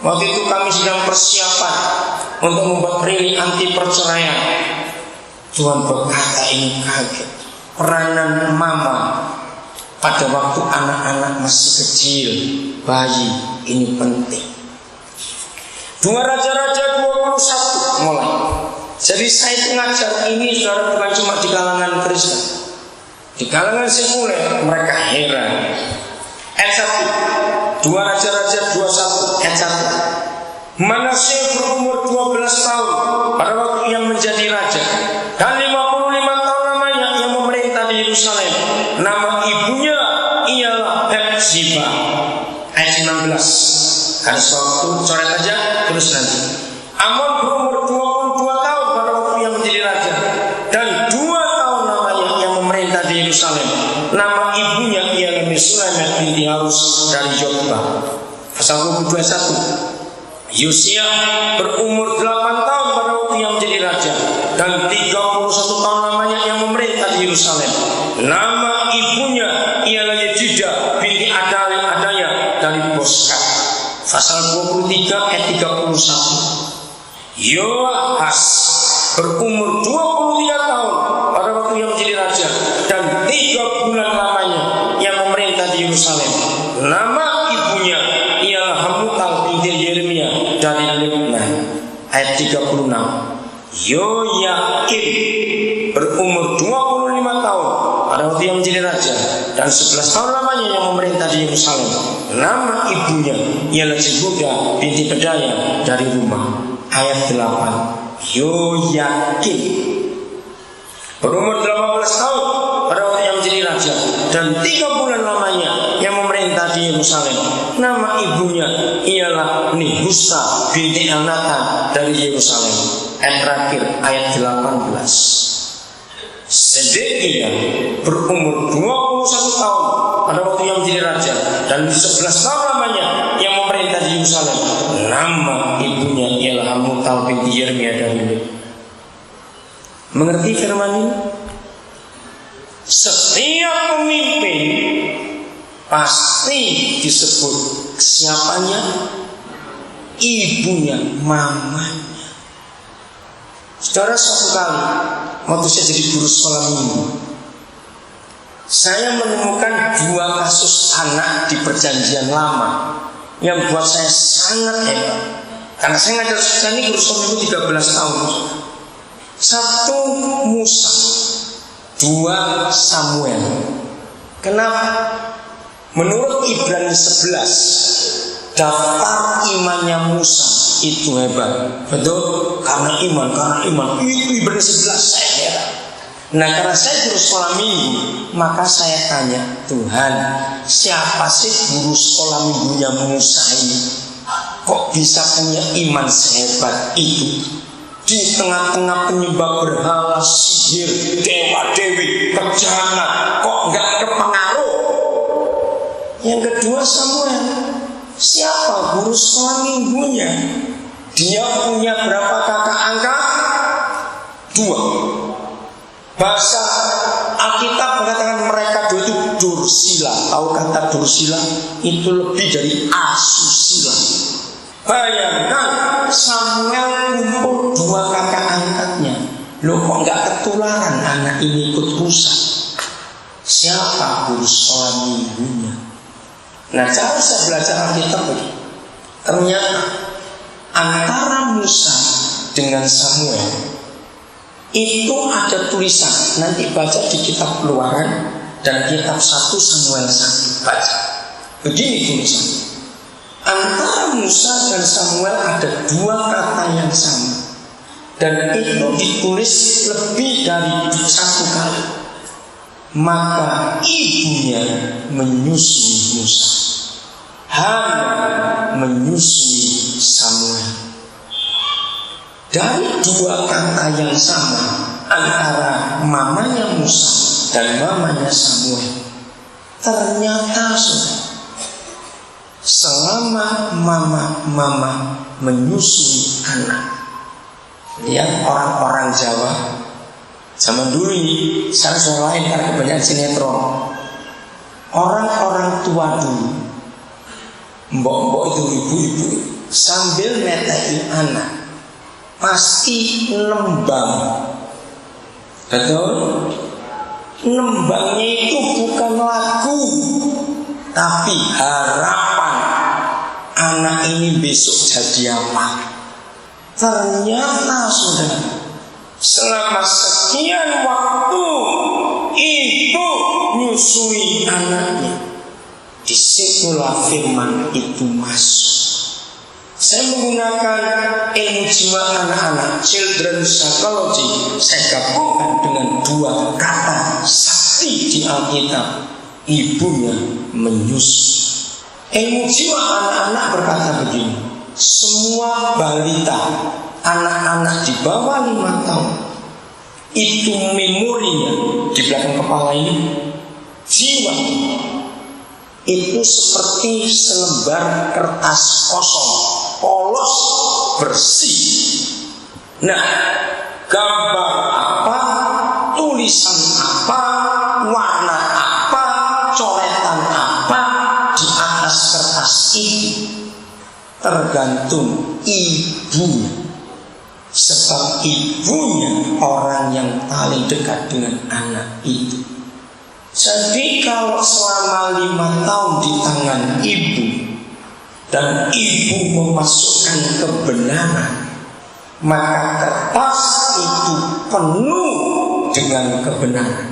Waktu itu kami sedang persiapan untuk membuat rili anti perceraian. Tuhan berkata, ini kaget. Peranan mama pada waktu anak-anak masih kecil, bayi, ini penting. 2 Raja-Raja 21 mulai. Jadi saya itu ngajar ini, saudara, bukan cuma di kalangan Kristen. Di kalangan sekuler mereka heran. Ayat 1, 2 Raja-Raja 21 ayat 1. Manasye berumur 12 tahun pada waktu ia menjadi raja, dan 55 tahun lamanya ia memerintah di Yerusalem. Nama ibunya ialah Hepzibah. Ayat 19. Ada suatu coret aja terus nanti. Amon berumur 22 tahun pada waktu ia menjadi raja, dan 2 tahun lamanya ia memerintah di Yerusalem. Nama ibunya ialah Mesulaimat binti Harus dari Jotbah. Pasal 21. Yosia berumur 8 tahun pada waktu yang menjadi raja, dan 31 tahun lamanya yang memerintah di Yerusalem. Nama ibunya ialah Yedidah binti Adaya dari Boskat. Pasal 23 ayat 31. Yoahas berumur 23 tahun pada waktu yang menjadi raja, dan 3 bulan lamanya yang memerintah di Yerusalem. Nama ibunya ialah Hamutal binti Yeremia dari Libna. Ayat 36. Yoyakim berumur 25 tahun pada waktu yang menjadi raja, dan 11 tahun lamanya yang memerintah di Yerusalem. Nama ibunya ialah Jehuda binti Pedaya dari Rumah. Ayat 8. Yoyakim berumur 18 tahun pada waktu yang menjadi raja, dan 3 bulan lamanya yang memerintah di Yerusalem. Nama ibunya ialah Nehusta binti Elnatan dari Yerusalem. Ayat terakhir, ayat 18. Sedekia berumur 21 tahun pada waktu yang menjadi raja, dan 11 tahun lamanya yang memerintah di Yerusalem. Nama ibunya ialah Hamutal binti Yeremia dari Libna. Mengerti firman ini? Setiap pemimpin pasti disebut siapanya? Ibunya, mamanya. Saudara, suatu kali waktu saya jadi guru sekolah minggu, saya menemukan 2 kasus anak di perjanjian lama yang buat saya sangat hebat. Karena saya ngajar sejarah ini guru sekolah minggu 13 tahun. 1 Musa, 2 Samuel. Kenapa? Menurut Ibrani 11, daftar imannya Musa itu hebat. Betul? Karena iman itu Ibrani 11, saya heran. Nah, karena saya guru sekolah minggu, maka saya tanya, Tuhan, siapa sih guru sekolah minggunya Musa ini? Kok bisa punya iman sehebat itu? Di tengah-tengah penyembah berhala, sihir, dewa-dewi, kejahatan, kok nggak kepengaruh? Yang kedua Samuel. Siapa guru sekolah minggunya? Dia punya berapa kakak angkat? 2. Bahasa Alkitab mengatakan mereka 2 itu dursila. Tahu kata dursila? Itu lebih dari asusila. Bayangkan Samuel kumpul 2 kakak angkatnya. Loh, kok nggak ketularan anak ini ikut rusak? Siapa guru sekolah minggunya? Nah, cara saya belajar Alkitab begini. Ternyata antara Musa dengan Samuel itu ada tulisan. Nanti baca di kitab Keluaran dan kitab 1 Samuel 1, baca. Begini tulisannya. Antara Musa dan Samuel ada 2 kata yang sama, dan itu ditulis lebih dari 1 kali. Maka ibunya menyusui Musa, Hana menyusui Samuel. Dari 2 kata yang sama antara mamanya Musa dan mamanya Samuel, ternyata selama mama menyusui anak. Lihat orang-orang Jawa zaman dulu ini, sekarang soal lain karena kebanyakan sinetron. Orang-orang tua dulu, mbok-mbok itu ibu-ibu, sambil metei anak pasti nembang. Betul? Nembangnya itu bukan lagu, tapi harapan anak ini besok jadi apa. Ternyata sudah selama sekian waktu ibu nyusui anaknya, disitulah firman itu masuk. Saya menggunakan ilmu jiwa anak-anak, children psychology. Saya gabungkan dengan dua kata sakti di Alkitab, ibunya menyusui. Ilmu jiwa anak-anak berkata begini: semua balita, anak-anak di bawah 5 tahun, itu memorinya di belakang kepala ini, jiwa itu seperti selembar kertas kosong, polos, bersih. Nah, gambar apa, tulisan apa, warna apa, coretan apa di atas kertas itu tergantung ibunya. Sebab ibunya orang yang paling dekat dengan anak itu. Jadi kalau selama 5 tahun di tangan ibu dan ibu memasukkan kebenaran, maka kertas itu penuh dengan kebenaran.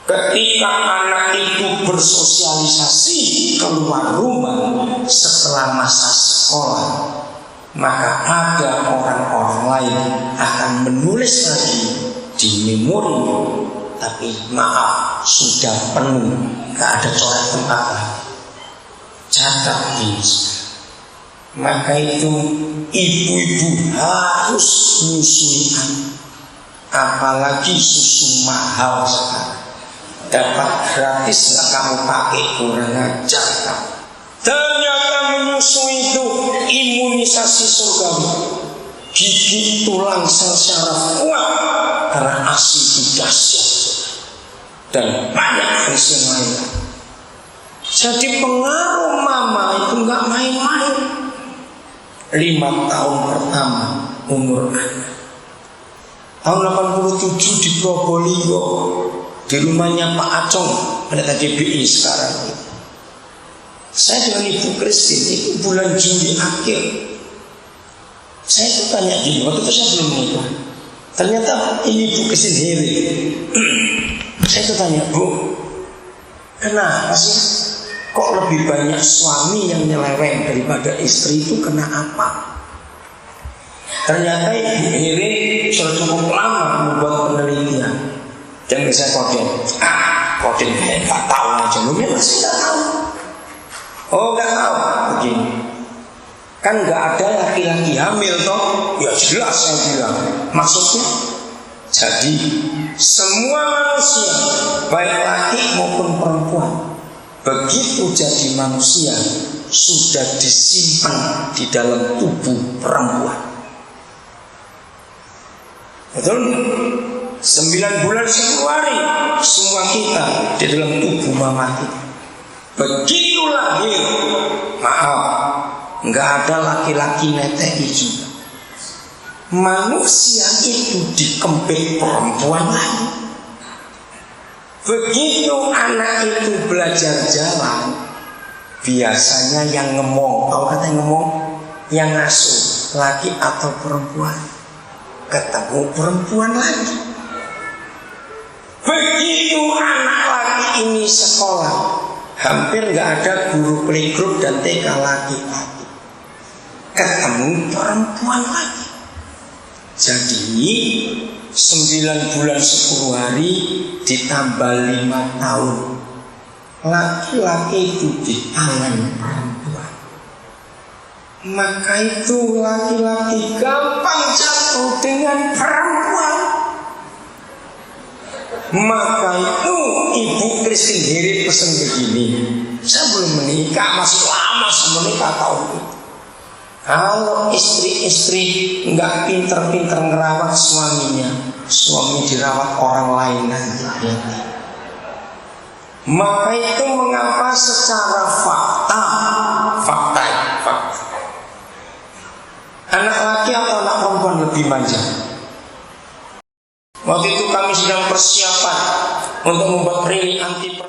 Ketika anak itu bersosialisasi keluar rumah setelah masa sekolah, maka ada orang-orang lain akan menulis lagi di memorinya. Tapi maaf, sudah penuh, gak ada coretan apa. Catat ini. Maka itu ibu-ibu harus nyusui anak. Apalagi susu mahal sekarang. Dapat gratis gak kamu pakai, kurang ajar kamu. Ternyata menyusui itu imunisasi surgawi. Gigi, tulang, sel syaraf kuat karena ASI itu dahsyat dan banyak fungsi lain. Jadi pengaruh mama itu nggak main-main. 5 tahun pertama umur anak. Tahun 87 di Probolinggo, di rumahnya Pak Acong, pendeta DBI sekarang itu. Saya dengan Ibu Kristin itu bulan Juli akhir. Saya itu tanya gini, waktu itu saya belum menikah. Ternyata ini Bu Kristin Heri. Saya itu tanya, Bu, kenapa sih kok lebih banyak suami yang nyeleweng daripada istri itu, kena apa? Ternyata Ibu Heri sudah cukup lama membuat penelitian. Dan saya koden, koden kayak gak tahu aja, lu masih gak tahu. Oh gak tahu, begini. Kan gak ada laki-laki hamil toh? Ya jelas saya bilang. Maksudnya, jadi semua manusia, baik laki maupun perempuan, begitu jadi manusia sudah disimpan di dalam tubuh perempuan. Betul? 9 bulan 10 hari semua kita di dalam tubuh mama kita. Begitu lahir, maaf, nggak ada laki-laki netei juga. Manusia itu dikempit perempuan lain. Begitu anak itu belajar jalan, biasanya yang ngemong, tahu kata yang ngemong, yang ngasuh, laki atau perempuan, ketemu perempuan lagi. Begitu anak laki ini sekolah, hampir nggak ada guru playgroup dan TK laki-laki, ketemu perempuan lagi. Jadi 9 bulan 10 hari ditambah 5 tahun, laki-laki itu di tangan perempuan. Maka itu laki-laki gampang jatuh dengan perempuan. Maka itu Ibu Kristin Heri pesan begini, saya belum menikah, masih lama sebelum menikah tahun itu. Kalau istri-istri nggak pinter-pinter ngerawat suaminya, suami dirawat orang lain nanti. Maka itu mengapa secara fakta lebih manja. Waktu itu kami sedang persiapan untuk membuat rili anti perceraian.